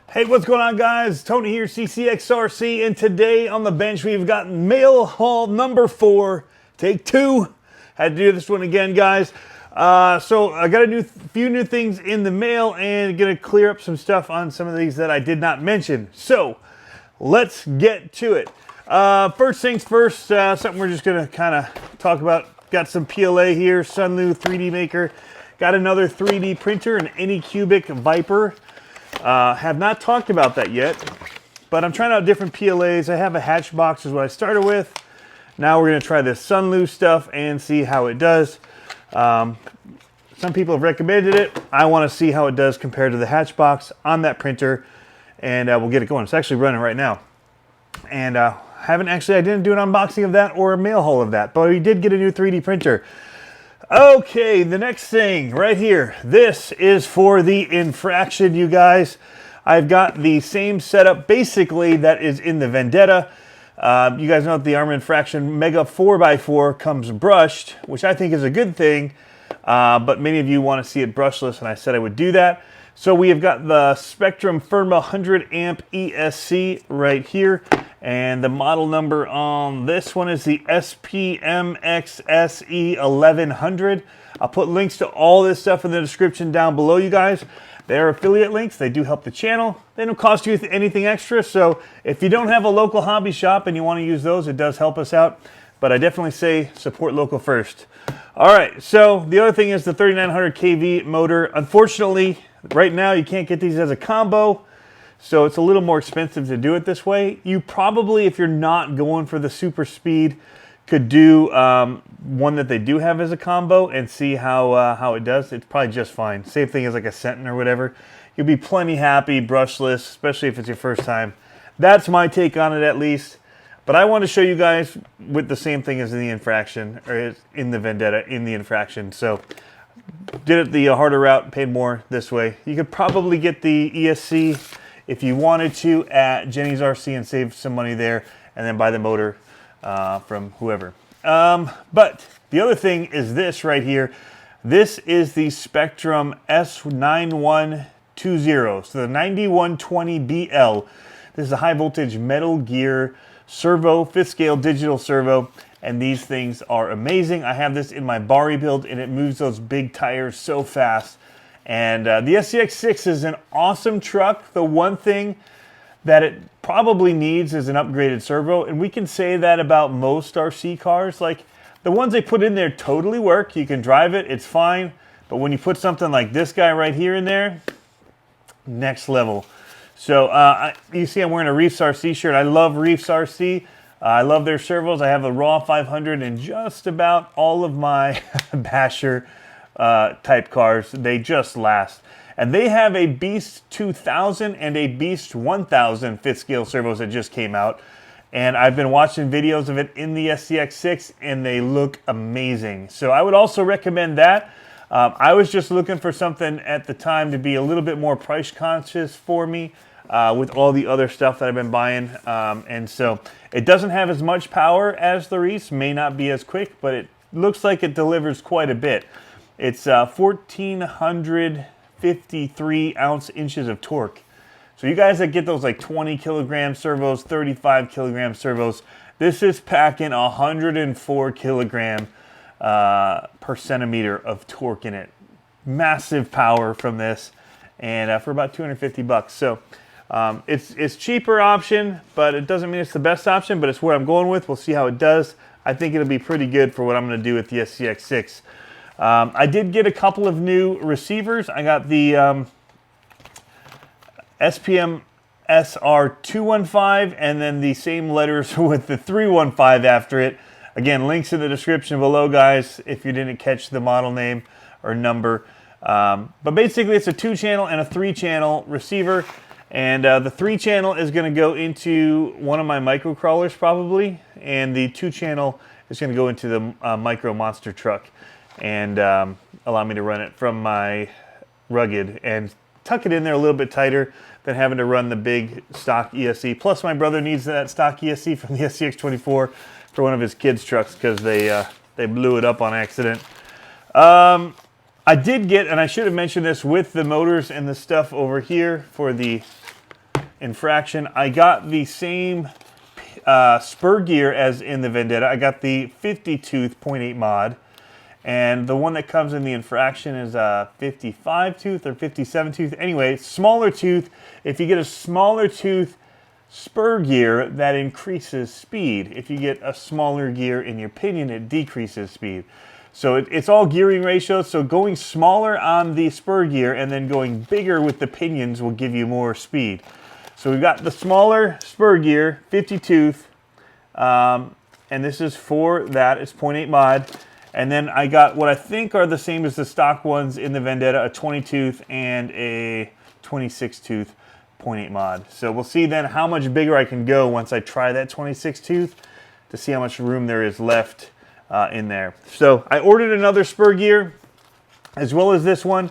Hey, what's going on, guys? Tony here, CCxRC, and today on the bench we've got mail haul number 4, take 2. Had to do this one again, guys. So I got a few new things in the mail and gonna clear up some stuff on some of these that I did not mention. So let's get to it. First things first, something we're just gonna kind of talk about. Got some PLA here, Sunlu 3D Maker. Got another 3D printer, an Anycubic Viper. Have not talked about that yet, but I'm trying out different PLAs. I have a Hatchbox is what I started with. Now we're going to try this Sunlu stuff and see how it does. Some people have recommended it. I want to see how it does compared to the Hatchbox on that printer, and we'll get it going. It's actually running right now. And I didn't do an unboxing of that or a mail haul of that, but we did get a new 3D printer. Okay, the next thing right here. This is for the Infraction, you guys. I've got the same setup basically that is in the Vendetta. You guys know that the Arm Infraction Mega 4x4 comes brushed, which I think is a good thing, but many of you want to see it brushless, and I said I would do that. So we have got the Spectrum Firma 100 amp ESC right here, and the model number on this one is the SPMXSE1100. I'll put links to all this stuff in the description down below, you guys. They're affiliate links. They do help the channel. They don't cost you anything extra, so if you don't have a local hobby shop and you want to use those, it does help us out. But I definitely say support local first. All right, so the other thing is the 3900 kV motor. Unfortunately, right now you can't get these as a combo, so it's a little more expensive to do it this way. You probably, if you're not going for the super speed, could do one that they do have as a combo and see how it does. It's probably just fine. Same thing as like a Sentin or whatever. You'll be plenty happy brushless, especially if it's your first time. That's my take on it, at least. But I want to show you guys with the same thing as in the Infraction, or in the Vendetta, in the Infraction. So did it the harder route, paid more this way. You could probably get the ESC if you wanted to at Jenny's RC and save some money there, and then buy the motor from whoever. But the other thing is this right here. This is the Spectrum S9120, so the 9120BL. This is a high voltage Metal Gear servo, 5th scale digital servo, and these things are amazing. I have this in my Bari build, and it moves those big tires so fast. And the SCX6 is an awesome truck. The one thing that it probably needs is an upgraded servo, and we can say that about most RC cars. Like, the ones they put in there totally work. You can drive it, it's fine. But when you put something like this guy right here in there, next level. So you see I'm wearing a Reefs RC shirt. I love Reefs RC. I love their servos. I have a Raw 500 and just about all of my Basher type cars. They just last. And they have a Beast 2000 and a Beast 1000 5th scale servos that just came out. And I've been watching videos of it in the SCX6 and they look amazing. So I would also recommend that. I was just looking for something at the time to be a little bit more price conscious for me with all the other stuff that I've been buying. And so it doesn't have as much power as the Reefs, may not be as quick, but it looks like it delivers quite a bit. It's 1,453 inches of torque. So you guys that get those like 20 kilogram servos, 35 kilogram servos, this is packing 104 kilogram per centimeter of torque in it. Massive power from this, and for about 250 bucks. So it's cheaper option, but it doesn't mean it's the best option, but it's where I'm going with. We'll see how it does. I think it'll be pretty good for what I'm going to do with the SCX6. I did get a couple of new receivers. I got the SPM SR215 and then the same letters with the 315 after it. Again, links in the description below, guys, if you didn't catch the model name or number. But basically, it's a 2-channel and a 3-channel receiver. And the 3-channel is going to go into one of my micro crawlers probably. And the 2-channel is going to go into the micro monster truck. And allow me to run it from my Rugged and tuck it in there a little bit tighter than having to run the big stock ESC. Plus, my brother needs that stock ESC from the SCX24 for one of his kids' trucks because they blew it up on accident. I did get, and I should have mentioned this with the motors and the stuff over here for the Infraction. I got the same Spur Gear as in the Vendetta. I got the 50 tooth 0.8 mod, and the one that comes in the Infraction is a 55 tooth or 57 tooth. Anyway, smaller tooth. If you get a smaller tooth Spur Gear, that increases speed. If you get a smaller gear in your pinion, it decreases speed. So it's all gearing ratios. So going smaller on the Spur Gear and then going bigger with the pinions will give you more speed. So we've got the smaller Spur Gear, 50 tooth, and this is for that. It's 0.8 mod. And then I got what I think are the same as the stock ones in the Vendetta, a 20 tooth and a 26 tooth 0.8 mod. So we'll see then how much bigger I can go once I try that 26 tooth to see how much room there is left in there. So I ordered another Spur Gear as well as this one.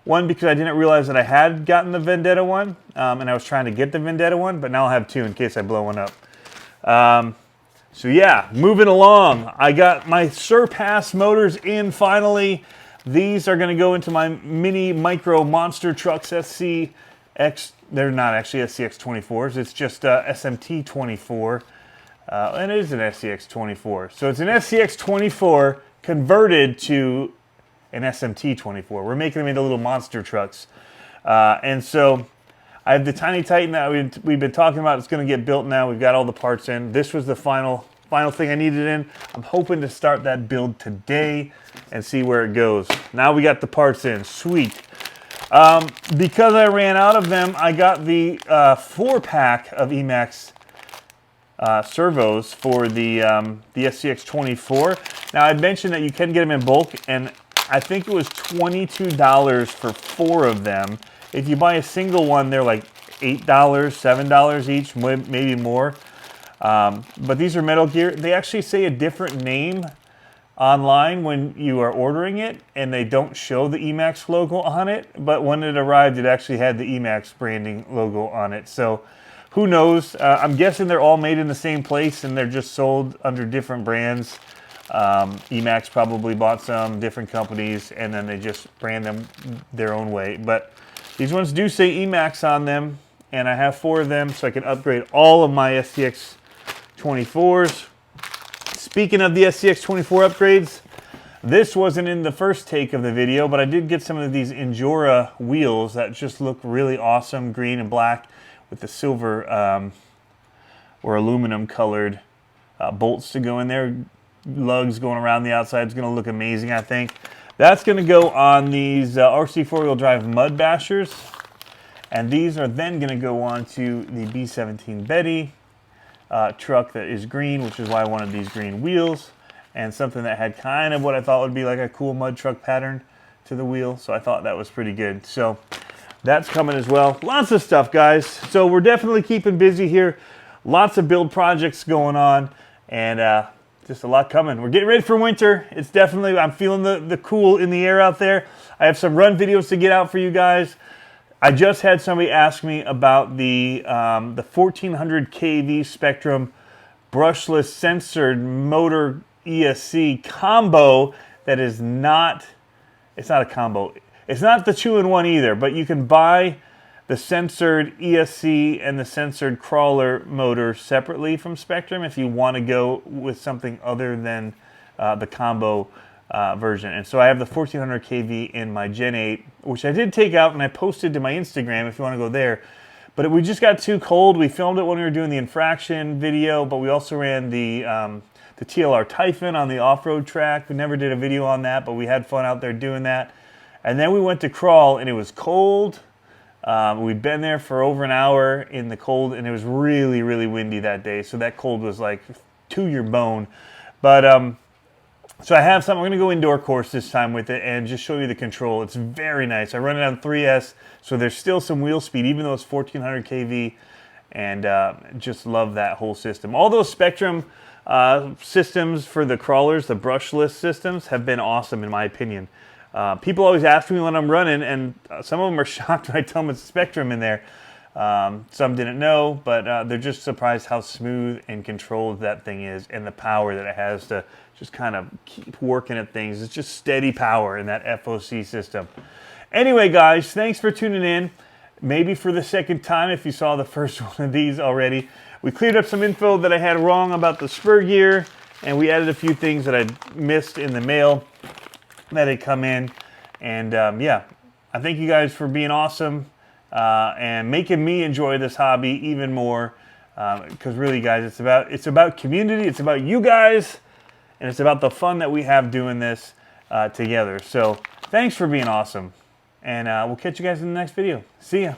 One, because I didn't realize that I had gotten the Vendetta one, and I was trying to get the Vendetta one, but now I'll have two in case I blow one up. So yeah, moving along. I got my Surpass motors in finally. These are going to go into my mini micro monster trucks SCX. They're not actually SCX24s. It's just SMT24. And it is an SCX24. So it's an SCX24 converted to an SMT24. We're making them into little monster trucks. And so I have the Tiny Titan that we've been talking about. It's going to get built now. We've got all the parts in. This was the final thing I needed in. I'm hoping to start that build today and see where it goes. Now we got the parts in. Sweet. Because I ran out of them, I got the 4-pack of emacs servos for the SCX24. Now, I mentioned that you can get them in bulk, and I think it was $22 for 4 of them. If you buy a single one, they're like $8, $7 each, maybe more. But these are Metal Gear. They actually say a different name online when you are ordering it, and they don't show the emacs logo on it. But when it arrived, it actually had the emacs branding logo on it. So who knows? I'm guessing they're all made in the same place, and they're just sold under different brands. Emacs probably bought some different companies, and then they just brand them their own way. But these ones do say emacs on them, and I have 4 of them, so I can upgrade all of my SCX24s. Speaking of the SCX24 upgrades, this wasn't in the first take of the video, but I did get some of these Endura wheels that just look really awesome, green and black, with the silver or aluminum colored bolts to go in there. Lugs going around the outside is going to look amazing, I think. That's going to go on these RC 4-wheel drive mud bashers, and these are then going to go on to the B17 Betty truck that is green, which is why I wanted these green wheels, and something that had kind of what I thought would be like a cool mud truck pattern to the wheel, so I thought that was pretty good. So that's coming as well. Lots of stuff, guys. So we're definitely keeping busy here. Lots of build projects going on, and just a lot coming. We're getting ready for winter. It's definitely, I'm feeling the cool in the air out there. I have some run videos to get out for you guys. I just had somebody ask me about the 1400 kV Spectrum brushless censored motor ESC combo that is not, it's not a combo. It's not the 2-in-1 either, but you can buy the censored ESC and the censored crawler motor separately from Spectrum if you want to go with something other than the combo version. And so I have the 1400 kV in my Gen 8, which I did take out and I posted to my Instagram if you want to go there. But we just got too cold. We filmed it when we were doing the Infraction video, but we also ran the TLR Typhon on the off-road track. We never did a video on that, but we had fun out there doing that. And then we went to crawl, and it was cold. We'd been there for over an hour in the cold, and it was really, really windy that day. So that cold was like to your bone. But so I have something. I'm going to go indoor course this time with it and just show you the control. It's very nice. I run it on 3S, so there's still some wheel speed, even though it's 1400 kV, and just love that whole system. All those Spectrum systems for the crawlers, the brushless systems, have been awesome in my opinion. People always ask me when I'm running, and some of them are shocked when I tell them it's Spectrum in there. Some didn't know, but they're just surprised how smooth and controlled that thing is and the power that it has to just kind of keep working at things. It's just steady power in that FOC system. Anyway, guys, thanks for tuning in. maybe for the second time if you saw the first one of these already. We cleared up some info that I had wrong about the Spur Gear, and we added a few things that I missed in the mail that had come in. And yeah, I thank you guys for being awesome and making me enjoy this hobby even more. Because really, guys, it's about community, it's about you guys, and it's about the fun that we have doing this together. So thanks for being awesome, and we'll catch you guys in the next video. See ya.